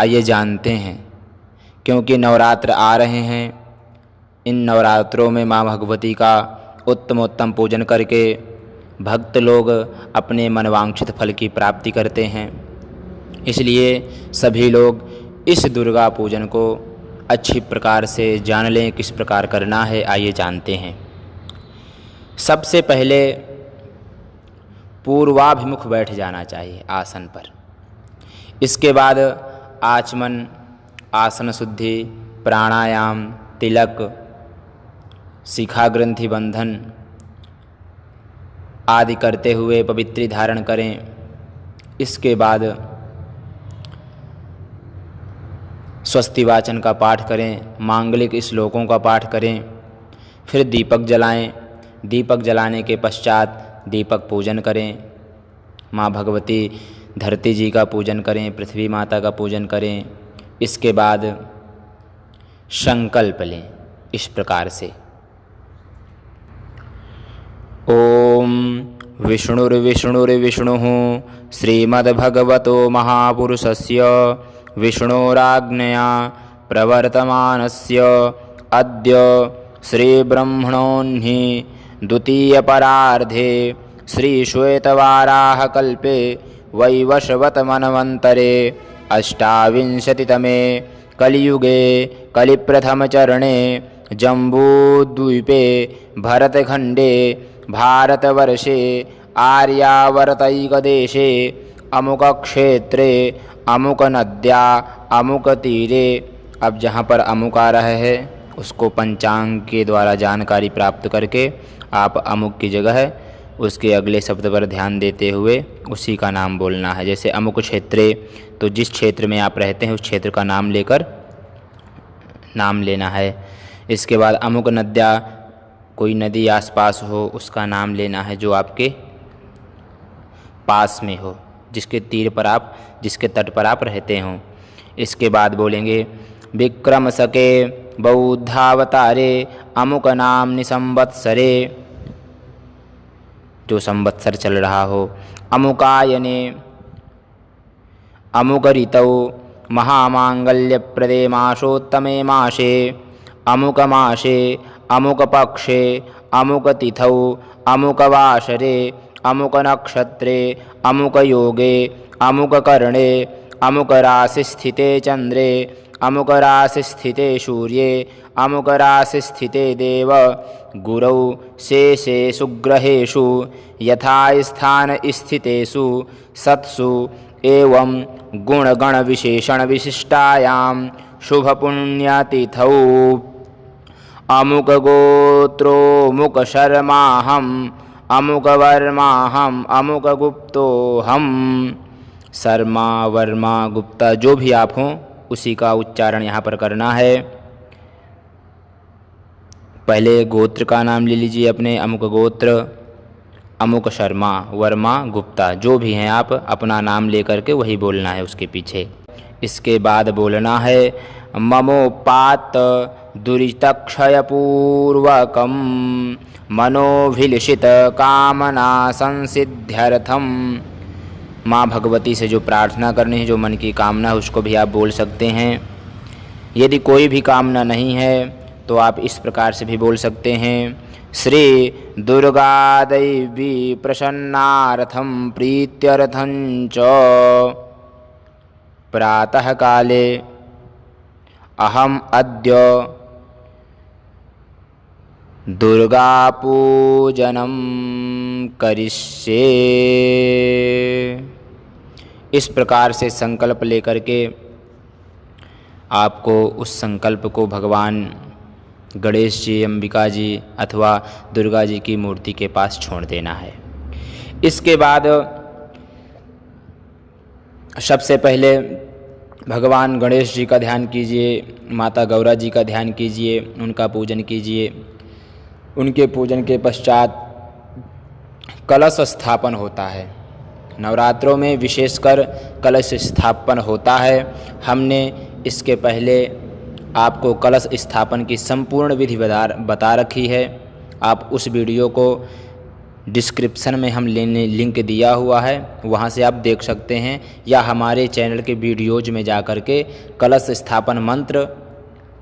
आइए जानते हैं। क्योंकि नवरात्र आ रहे हैं, इन नवरात्रों में माँ भगवती का उत्तमोत्तम पूजन करके भक्त लोग अपने मनवांछित फल की प्राप्ति करते हैं। इसलिए सभी लोग इस दुर्गा पूजन को अच्छी प्रकार से जान लें किस प्रकार करना है। आइए जानते हैं। सबसे पहले पूर्वाभिमुख बैठ जाना चाहिए आसन पर। इसके बाद आचमन, आसन शुद्धि, प्राणायाम, तिलक, शिखा ग्रंथि बंधन आदि करते हुए पवित्री धारण करें। इसके बाद स्वस्ति वाचन का पाठ करें, मांगलिक श्लोकों का पाठ करें, फिर दीपक जलाएं। दीपक जलाने के पश्चात दीपक पूजन करें। माँ भगवती धरती जी का पूजन करें, पृथ्वी माता का पूजन करें। इसके बाद संकल्प लें इस प्रकार से, ओम विष्णुर्विष्णुर्विष्णुः श्रीमद्भगवतो महापुरुषस्य विष्णोराज्ञया प्रवर्तमानस्य अद्य श्रीब्रह्मणोऽह्नि द्वितीयपरार्धे श्रीश्वेतवाराहकल्पे वैवस्वतमन्वन्तरे अष्टाविंशतितमे कलियुगे कलिप्रथमचरणे जम्बूद्वीपे भरतखण्डे भारतवर्षे आर्यावर्तैकदेशे अमुकक्षेत्रे अमुकनद्या अमुकतीरे। अब जहाँ पर अमुक आ रहा है उसको पंचांग के द्वारा जानकारी प्राप्त करके आप अमुक की जगह है उसके अगले शब्द पर ध्यान देते हुए उसी का नाम बोलना है। जैसे अमुक क्षेत्रे, तो जिस क्षेत्र में आप रहते हैं उस क्षेत्र का नाम लेकर नाम लेना है। इसके बाद अमुक नद्या, कोई नदी आसपास हो उसका नाम लेना है जो आपके पास में हो, जिसके तीर पर आप, जिसके तट पर आप रहते हों। इसके बाद बोलेंगे विक्रम सके बौद्धावतारे अमुक नाम निसंवत्सरे, जो संवत्सर चल रहा हो। अमुकायने अमुक ऋतौ महामांगल्यप्रदे मासोत्तमे मासे अमुक मासे अमुक पक्षे अमुक तिथौ अमुक वासरे अमुक नक्षत्रे अमुक योगे अमुक कर्णे अमुक राशि स्थिते चंद्रे अमुक राशि स्थिते सूर्ये अमुक राशि स्थिते देव गुरौ शेषेषु ग्रहेषु यथा स्थान स्थितेषु सत्सु एवं गुणगण विशेषण विशिष्टायां शुभ पुण्यतिथौ अमुक गोत्रो मुक शर्माहम अमुक वर्माहम अमुक गुप्तोहम। शर्मा, वर्मा, गुप्ता जो भी आप हों उसी का उच्चारण यहाँ पर करना है। पहले गोत्र का नाम ले लीजिए अपने, अमुक गोत्र, अमुक शर्मा, वर्मा, गुप्ता जो भी हैं आप अपना नाम लेकर के वही बोलना है उसके पीछे। इसके बाद बोलना है ममोपात दुरितक्षयपूर्वकं मनोभिलषित कामना संसिद्ध्यर्थम। माँ भगवती से जो प्रार्थना करनी है, जो मन की कामना है उसको भी आप बोल सकते हैं। यदि कोई भी कामना नहीं है तो आप इस प्रकार से भी बोल सकते हैं, श्री दुर्गा दैवी प्रसन्नार्थम प्रीत्यर्थं च प्रातः काले अहम अद्य दुर्गा पूजनम करिष्ये। इस प्रकार से संकल्प लेकर के आपको उस संकल्प को भगवान गणेश जी, अंबिका जी अथवा दुर्गा जी की मूर्ति के पास छोड़ देना है। इसके बाद सबसे पहले भगवान गणेश जी का ध्यान कीजिए, माता गौरा जी का ध्यान कीजिए, उनका पूजन कीजिए। उनके पूजन के पश्चात कलश स्थापन होता है। नवरात्रों में विशेषकर कलश स्थापन होता है। हमने इसके पहले आपको कलश स्थापन की संपूर्ण विधि बता रखी है। आप उस वीडियो को डिस्क्रिप्शन में हम लिंक दिया हुआ है, वहाँ से आप देख सकते हैं, या हमारे चैनल के वीडियोज में जा कर के कलश स्थापन मंत्र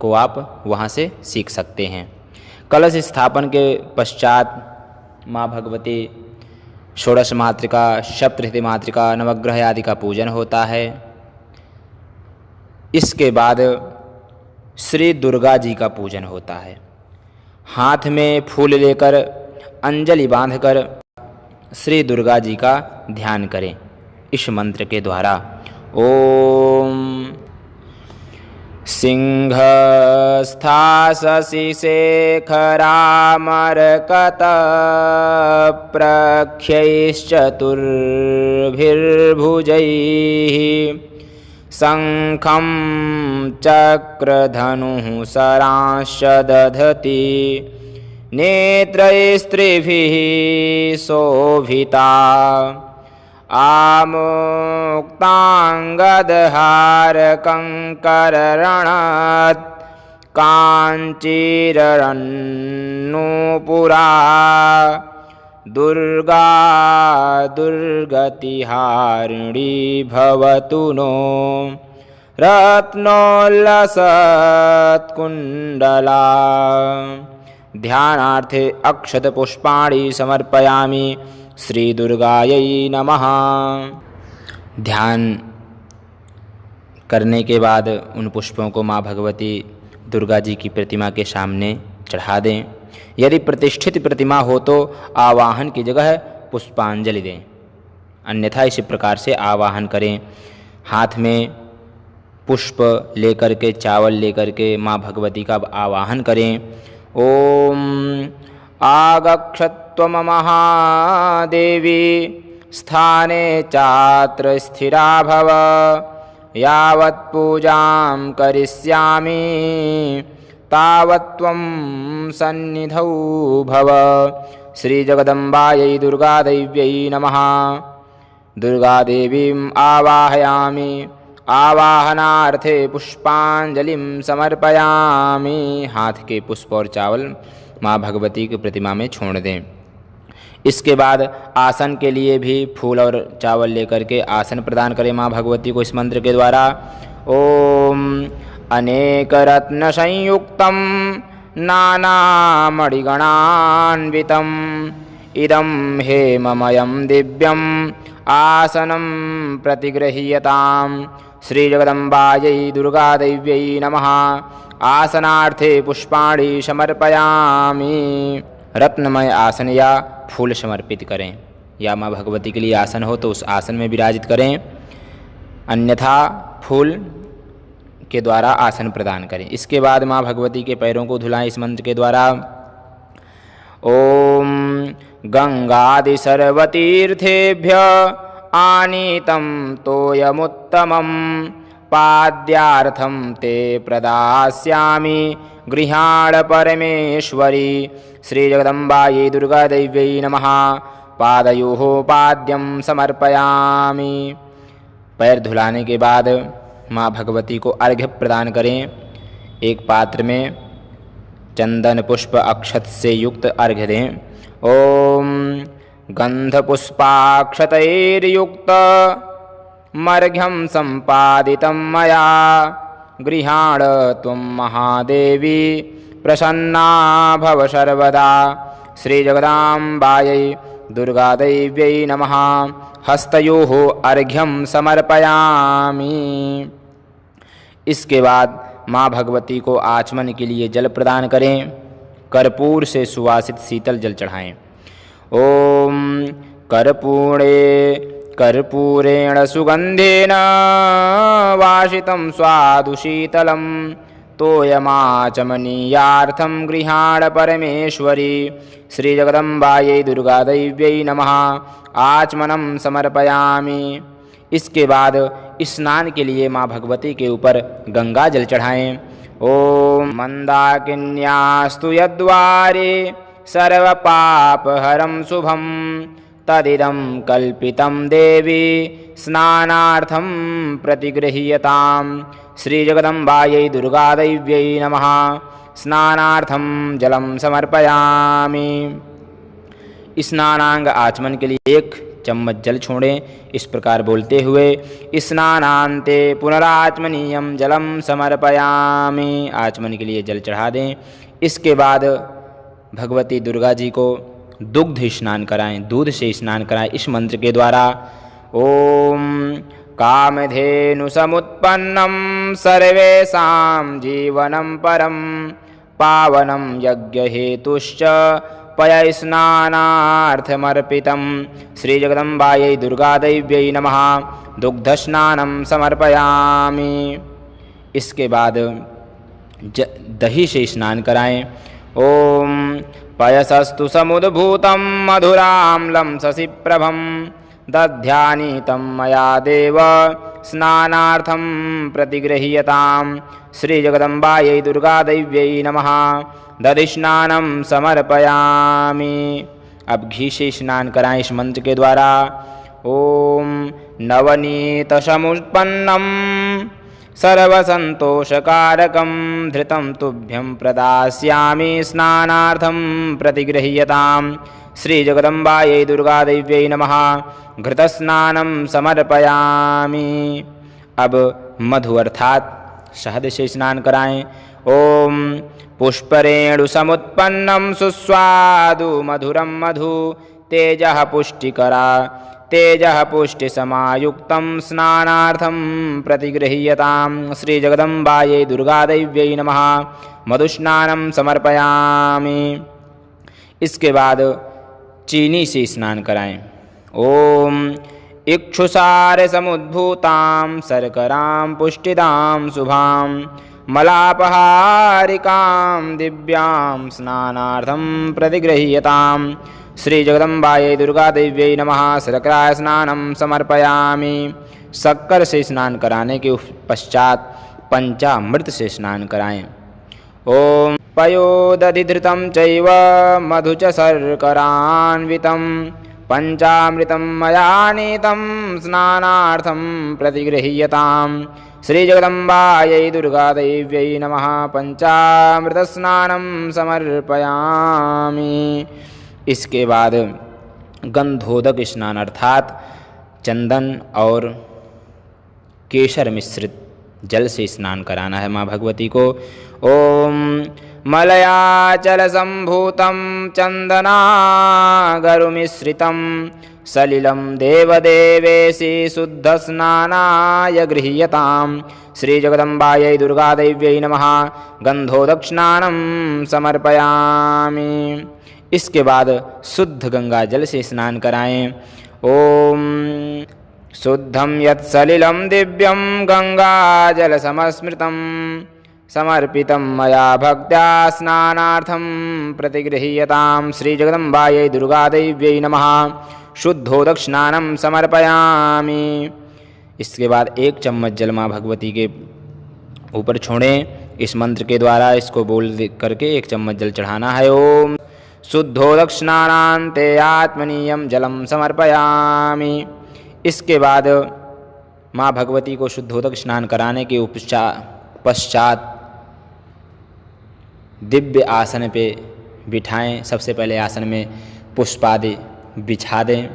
को आप वहाँ से सीख सकते हैं। कलश स्थापन के पश्चात माँ भगवती षोडश मातृका, सप्तशती मातृका, नवग्रह आदि का पूजन होता है। इसके बाद श्री दुर्गा जी का पूजन होता है। हाथ में फूल लेकर अंजलि बांधकर श्री दुर्गा जी का ध्यान करें इस मंत्र के द्वारा। ओम सिंहस्था शशि शेखरामरकत प्रख्यैश्चतुर्भिर्भुजैः शंखं चक्रधनुः शरांश्च दधति नेत्रैस्त्रिभिः शोभिता आमुक्ताङ्गदहारकङ्कररणत् काञ्चीरन्नूपुरा दुर्गा दुर्गतिहारिणी भवतु नो रत्नोल्लसत्कुण्डला। ध्यानार्थे अक्षत पुष्पाणि समर्पयामि श्री दुर्गायै नमः। ध्यान करने के बाद उन पुष्पों को माँ भगवती दुर्गा जी की प्रतिमा के सामने चढ़ा दें। यदि प्रतिष्ठित प्रतिमा हो तो आवाहन की जगह पुष्पांजलि दें, अन्यथा इसी प्रकार से आवाहन करें। हाथ में पुष्प लेकर के, चावल लेकर के माँ भगवती का आवाहन करें। ओम आगच्छत्वम महादेवी स्थाने चात्र स्थिरा भव यावत् पूजां करिष्यामि तावत् त्वं सन्निधौ भव। श्री जगदम्बायै दुर्गादेव्यै नमः। दुर्गादेवीम् आवाहयामि। आवाहनार्थे पुष्पांजलिं समर्पयामि। हाथ के पुष्प और चावल माँ भगवती की प्रतिमा में छोड़ दें। इसके बाद आसन के लिए भी फूल और चावल लेकर के आसन प्रदान करें माँ भगवती को इस मंत्र के द्वारा। ओम अनेकरत्न संयुक्तं नानामणिगणान्वितं इदं हेममयं दिव्यं आसनं प्रतिगृह्यताम्। श्री जगदम्बायै दुर्गादेव्यै नमः। आसनार्थे पुष्पाणि समर्पयामि। रत्नमय आसन या फूल समर्पित करें, या माँ भगवती के लिए आसन हो तो उस आसन में विराजित करें, अन्यथा फूल के द्वारा आसन प्रदान करें। इसके बाद माँ भगवती के पैरों को धुलाएं इस मंत्र के द्वारा। ओम गंगादि सर्वतीर्थेभ्य आनीतं तोयमुत्तमं पाद्यार्थं ते प्रदास्यामि गृहाण परमेश्वरी। श्री जगदम्बायै दुर्गादेव्यै नमः। पादयोः पाद्यं समर्पयामि। पैर धुलाने के बाद माँ भगवती को अर्घ्य प्रदान करें। एक पात्र में चंदन पुष्प अक्षत से युक्त अर्घ्य दें। ओम गंधपुष्पाक्षतैर्युक्त मर्घ्यं सम्पादितं मया गृहाण त्वं महादेवी प्रसन्ना भव सर्वदा। श्री जगदाम्बायै दुर्गादेव्यै नमः। हस्तयोः अर्घ्यं समर्पयामि। इसके बाद माँ भगवती को आचमन के लिए जल प्रदान करें। कर्पूर से सुवासित शीतल जल चढ़ाएं। ओम कर्पूरेण सुगंधेन वासितं स्वादु शीतलं तोयमाचमनीयार्थं गृहाण परमेश्वरी। श्री जगदम्बायै दुर्गादेव्यै नमः। आचमनं समर्पयामि। इसके बाद स्नान के लिए माँ भगवती के ऊपर गंगा जल चढ़ाएं। ओम मंदाकिन्यास्तु यद्वारे सर्वपापहरं शुभं तदिदं कल्पितं देवी स्नानार्थं प्रतिगृह्यताम्। श्री जगदम्बायै दुर्गादेव्यै नमः। स्नानार्थं जलं समर्पयामि। स्नानांग आचमन के लिए 1 चम्मच जल छोड़ें। इस प्रकार बोलते हुए स्नानांते पुनराचमनीयम जलम समर्पयामि, आचमन के लिए जल चढ़ा दें। इसके बाद भगवती दुर्गा जी को दुग्ध स्नान कराएं, दूध से स्नान कराएं इस मंत्र के द्वारा। ओम कामधेनु समुत्पन्नम सर्वेषां जीवनं परम पावनं यज्ञ हेतुश्च पय स्नानार्थमर्पितं श्री जगदम्बायै दुर्गादेव्यै नमः दुग्धस्नानं समर्पयामि। इसके बाद दही से स्नान कराएं। ओम पयसस्तु समुद्भूतं मधुराम्लं शशिप्रभं दध्यानीतं मया देव स्नानार्थं प्रतिगृह्यतां श्री जगदम्बायै दुर्गादेव्यै नमः दधिस्नानं समर्पयामि। अब घी से स्नान कराएं इस मंत्र के द्वारा। ओम नवनीतसमुत्पन्नं सर्वसन्तोषकारकं धृतं तुभ्यं प्रदास्यामि स्नानार्थं प्रतिगृह्यतां श्री जगदम्बायै दुर्गादेव्यै नमः घृतस्नानं समर्पयामि। अब मधु अर्थात शहद से स्नान कराएं। ओम पुष्परेणु समुत्पन्नं सुस्वादु मधुरं मधु तेजः पुष्टिकरा तेजः पुष्टिसमायुक्तं स्नानार्थं प्रतिगृह्यतां श्री जगदम्बायै दुर्गादेव्यै नमः मधुस्नानं समर्पयामि। इसके बाद चीनी से स्नान कराएं। ओम इक्षुसार समुद्भूतां शर्करां पुष्टिदां शुभां मलापहारिकां दिव्यां स्नानार्थं प्रतिगृह्यतां श्री जगदम्बायै दुर्गादेव्यै नमः शर्करा स्नानं समर्पयामि। शक्कर से स्नान कराने के पश्चात पंचामृत से स्नान कराएं। ओम पयोदधिधृतं चैव मधु च शर्करान्वितं पंचामृतं मया नीतं स्नानार्थं प्रतिगृह्यतां श्री जगदम्बायै दुर्गादेव्यै नमः पंचामृतस्नानं समर्पयामि। इसके बाद गंधोदक स्नान अर्थात चंदन और केसर मिश्रित जल से स्नान कराना है माँ भगवती को। ओम मलयाचल संभूतं चंदनागरुमिश्रितं सलिलं देवदेवेशी शुद्ध स्नानाय गृह्यतां श्री जगदम्बायै दुर्गादेव्यै नमः गंधोदक स्नानं समर्पयामि। इसके बाद शुद्ध गंगा जल से स्नान कराएं। ओम शुद्धं यत्सलिलं दिव्यं गंगाजल समस्मृतं समर्पितं मया भक्त्या स्नानार्थं प्रतिगृह्यतां श्री जगदम्बायै दुर्गादेव्यै नमः शुद्धोदक स्नानं समर्पयामि। इसके बाद 1 चम्मच जल माँ भगवती के ऊपर छोड़ें इस मंत्र के द्वारा। इसको बोल करके 1 चम्मच जल चढ़ाना है। ओम शुद्धोदक स्नानान्ते आत्मनीयं जलम समर्पयामि। इसके बाद माँ भगवती को शुद्धोदक स्नान कराने के पश्चात दिव्य आसन पे बिठाएं। सबसे पहले आसन में पुष्पादि बिछा दें।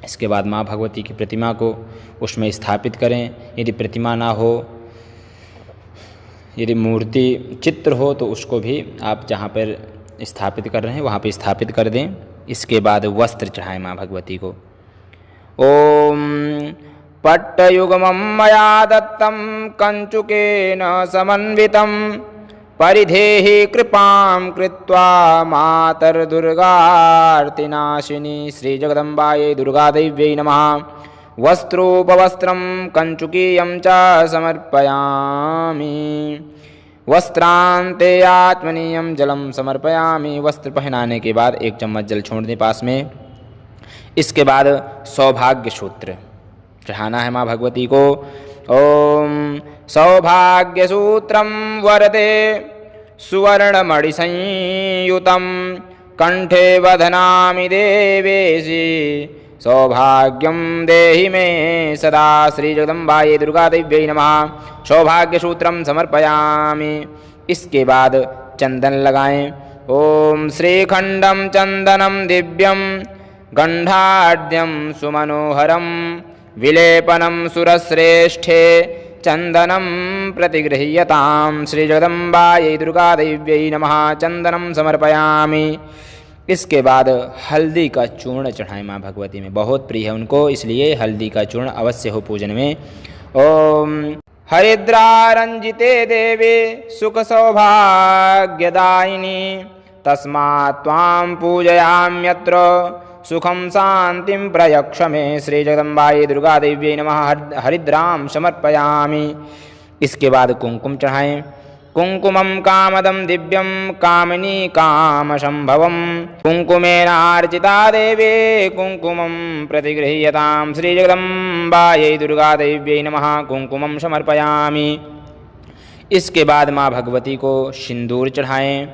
इसके बाद माँ भगवती की प्रतिमा को उसमें स्थापित करें। यदि प्रतिमा ना हो, यदि मूर्ति चित्र हो तो उसको भी आप जहाँ पर स्थापित कर रहे हैं वहाँ पे स्थापित कर दें। इसके बाद वस्त्र चढ़ाएं माँ भगवती को। ओम पट्टयुग्मं मया दत्तं कंचुकेन समन्वितं परिधेहि कृपां कृत्वा मातर्दुर्गार्तिनाशिनी श्री जगदम्बायै दुर्गादेव्यै नमः वस्त्रोपवस्त्रं कंचुकीयं च समर्पयामि। वस्त्रांते आत्मनीयं जलम समर्पयामि। वस्त्र पहनाने के बाद 1 चम्मच जल छोड़ दें पास में। इसके बाद सौभाग्य सूत्र चढ़ाना है माँ भगवती को। ओम सौभाग्य सूत्रम वरदे सुवर्णमणिसंयुतं कंठे बध्नामि देवेशी सौभाग्यं देहि मे सदा श्री जगदम्बायै दुर्गादेव्यै नमः सौभाग्य सूत्रम समर्पयामि। इसके बाद चंदन लगाएं। ॐ श्रीखण्डं चन्दनं दिव्यं गन्धाढ्यं सुमनोहरं विलेपनं सुरश्रेष्ठे चन्दनं प्रतिगृह्यतां। श्रीजगदम्बायै दुर्गादेव्यै नमः चन्दनं समर्पयामि। इसके बाद हल्दी का चूर्ण चढ़ाएं माँ भगवती में, बहुत प्रिय है उनको, इसलिए हल्दी का चूर्ण अवश्य हो पूजन में। ओम हरिद्रारंजिते देवी सुख सौभाग्यदायिनी तस्मात् त्वां पूजयाम्यत्र सुखं शांतिं प्रयक्ष मे। श्री जगदम्बायै दुर्गादेव्यै नमः हरिद्रां समर्पयामि। इसके बाद कुंकुम चढ़ाएं। कुंकुमं कामदं दिव्यं कामिनी कामसंभवं कुंकुमेनार्चिता देवी कुंकुमं प्रतिगृह्यतां। श्री जगदम्बायै दुर्गादेव्यै नमः कुंकुमं समर्पयामि। इसके बाद माँ भगवती को सिंदूर चढ़ाएं।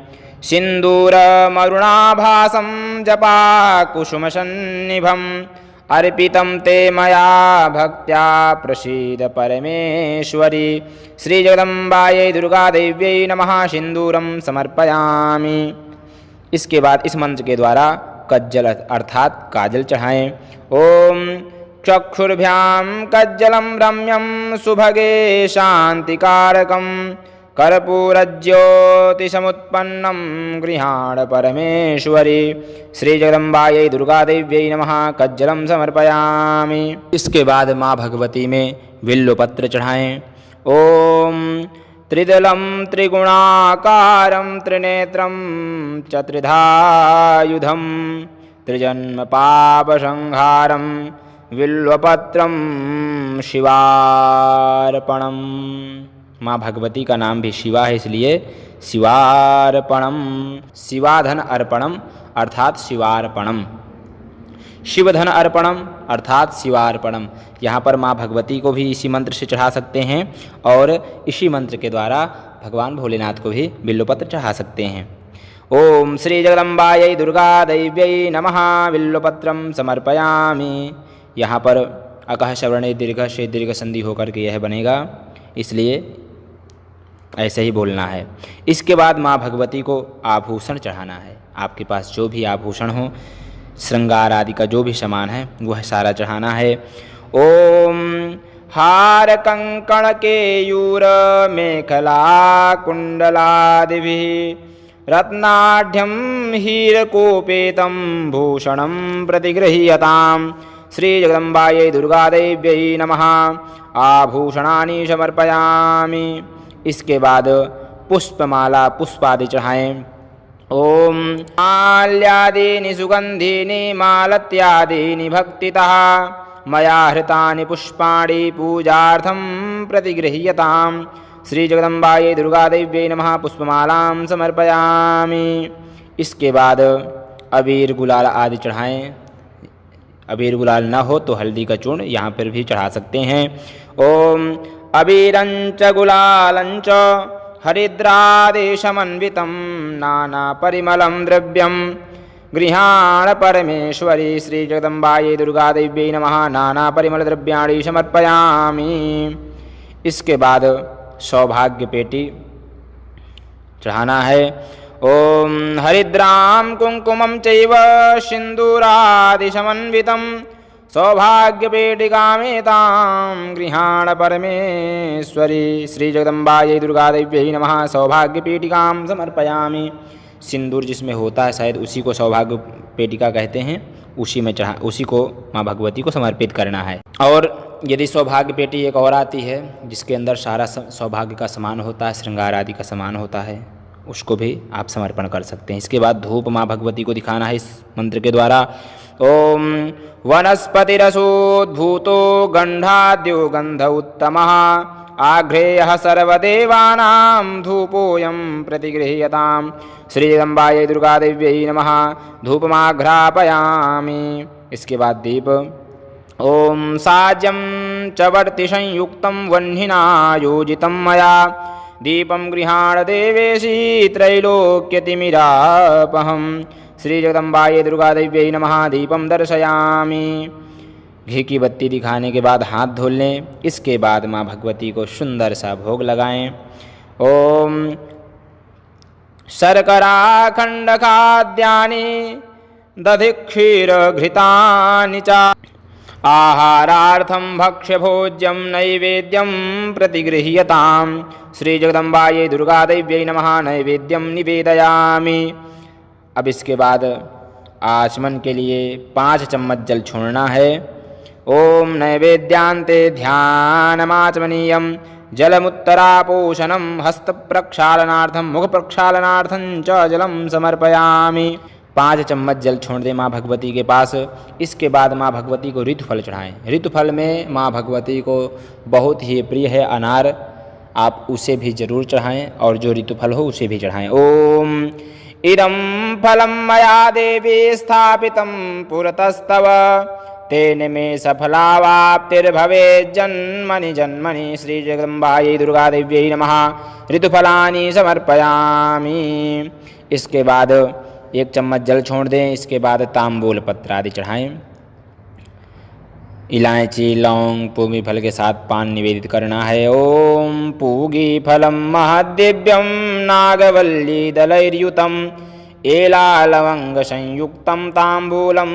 सिंदूरमरुणाभासं जपा कुसुमसन्निभं अर्पितं ते मया भक्त्या प्रसीद परमेश्वरी। श्री जगदम्बायै दुर्गादेव्यै नमः सिंदूरं समर्पयामि। इसके बाद इस मंत्र के द्वारा कज्जल अर्थात काजल चढ़ाएं। ओम चक्षुर्भ्यां कज्जलं रम्यं सुभगे शांतिकारकं कर्पूरज्योतिसमुत्पन्नं गृहाण परमेश्वरी। श्री जगदम्बायै दुर्गादेव्यै नमः कज्जलं समर्पयामि। इसके बाद माँ भगवती में बिल्वपत्र चढ़ाएं। ओम त्रिदलं त्रिगुणाकारं त्रिनेत्रं चत्रिधायुधं त्रिजन्म पापसंहारं बिल्वपत्रं शिवार्पणम्। माँ भगवती का नाम भी शिवा है, इसलिए शिवार्पणम, शिवाधन अर्पणम अर्थात शिवार्पणम, शिवधन अर्पणम अर्थात शिवार्पणम। यहाँ पर माँ भगवती को भी इसी मंत्र से चढ़ा सकते हैं और इसी मंत्र के द्वारा भगवान भोलेनाथ को भी बिल्वपत्र चढ़ा सकते हैं। ओम श्री जगदम्बायै दुर्गादेव्यै नमः बिल्वपत्रं समर्पयामि। यहाँ पर अकह श्रवणे दीर्घ से दीर्घ संधि होकर के यह बनेगा, इसलिए ऐसे ही बोलना है। इसके बाद माँ भगवती को आभूषण चढ़ाना है। आपके पास जो भी आभूषण हो, श्रृंगार आदि का जो भी सामान है वह सारा चढ़ाना है। ओम हार कंकण केयूर मेखला कुंडलादिभिः रत्नाढ्यं हीरकोपेतं भूषणं प्रतिगृह्यतां। श्री जगदम्बायै दुर्गादेव्यै नमः आभूषणानि समर्पयामि। इसके बाद पुष्पमाला पुष्पादि चढ़ाएं। ओम माल्यादीनि सुगंधीनि मालत्यादीनि भक्तितः मया हृतानि पुष्पाणि पूजार्थं प्रतिगृह्यतां। श्री जगदम्बायै दुर्गादेव्यै नमः पुष्पमालां समर्पयामि। इसके बाद अबीर गुलाल आदि चढ़ाएं। अबीर गुलाल न हो तो हल्दी का चूर्ण यहाँ पर भी चढ़ा सकते हैं। ओम अबीरंच गुलालंच हरिद्रादेशमन्वितं नाना परिमलं द्रव्यं गृहाण परमेश्वरी। श्री जगदम्बायै दुर्गादेव्यै नमः नाना परिमल द्रव्याणि समर्पयामि। इसके बाद सौभाग्य पेटी चढ़ाना है। ओम हरिद्रां कुंकुमं चैव सिंदूरादिसमन्वितं सौभाग्यपेटिकामेतां गृहाण परमेश्वरी। श्री जगदम्बायै दुर्गादेव्यै नमः सौभाग्यपेटिकां समर्पयामि। सिंदूर जिसमें होता है शायद उसी को सौभाग्य पेटिका कहते हैं, उसी को माँ भगवती को समर्पित करना है। और यदि सौभाग्य पेटी एक और आती है जिसके अंदर सारा सौभाग्य का सामान होता है, श्रृंगार आदि का सामान होता है, उसको भी आप समर्पण कर सकते हैं। इसके बाद धूप माँ भगवती को दिखाना है इस मंत्र के द्वारा। ओम वनस्पतिरसोद्भूतो गंधाद्यो गंध उत्तमः आघ्रेयः सर्वदेवानां धूपोऽयं प्रतिगृह्यतां। श्री जगदम्बायै दुर्गादेव्यै नमः धूपमाघ्रापयामि। इसके बाद दीप। ओम साज्यं च वर्ति संयुक्तं वह्निना योजितं मया दीपं गृहाण देवेशी त्रैलोक्यतिमिरापहं। श्री जगदम्बायै दुर्गादेव्यै नमः दीपं दर्शयामि। घी की बत्ती दिखाने के बाद हाथ धो लें। इसके बाद माँ भगवती को सुंदर सा भोग लगाएं। ओम शर्कराखण्डखाद्यानि दधिक्षीरघृतानि च आहारार्थं भक्ष्यभोज्यं नैवेद्यं प्रतिगृह्यताम्। श्रीजगदम्बायै दुर्गादेव्यै नमः। नैवेद्यं निवेदयामि। अब इसके बाद आचमन के लिए 5 चम्मच जल छोड़ना है। ओम नैवेद्यांते ध्यानमाचमनीयं जलमुत्तरापोषणं हस्तप्रक्षालनार्थं मुखप्रक्षालनार्थं च जलं समर्पयामि। 5 चम्मच जल छोड़ दें माँ भगवती के पास। इसके बाद माँ भगवती को ऋतुफल चढ़ाएं। ऋतुफल में माँ भगवती को बहुत ही प्रिय है अनार, आप उसे भी जरूर चढ़ाएं और जो ऋतुफल हो उसे भी चढ़ाएं। ओम इदं फलं मया देवी स्थापितं पुरतस्तव तेन मे सफलावाप्तिर्भवेज्जन्मनि जन्मनि। श्रीजगदम्बायै दुर्गादेव्यै नमः। ऋतुफलानि समर्पयामि। इसके बाद 1 चम्मच जल छोड़ दें। इसके बाद तांबूल पत्र आदि चढ़ाएं। इलायची लौंग पूगी फल के साथ पान निवेदित करना है। ओम पूगी फलम महद्दिव्यम नागवल्ली दलैर्युतम एलालवंग संयुक्तम तांबूलम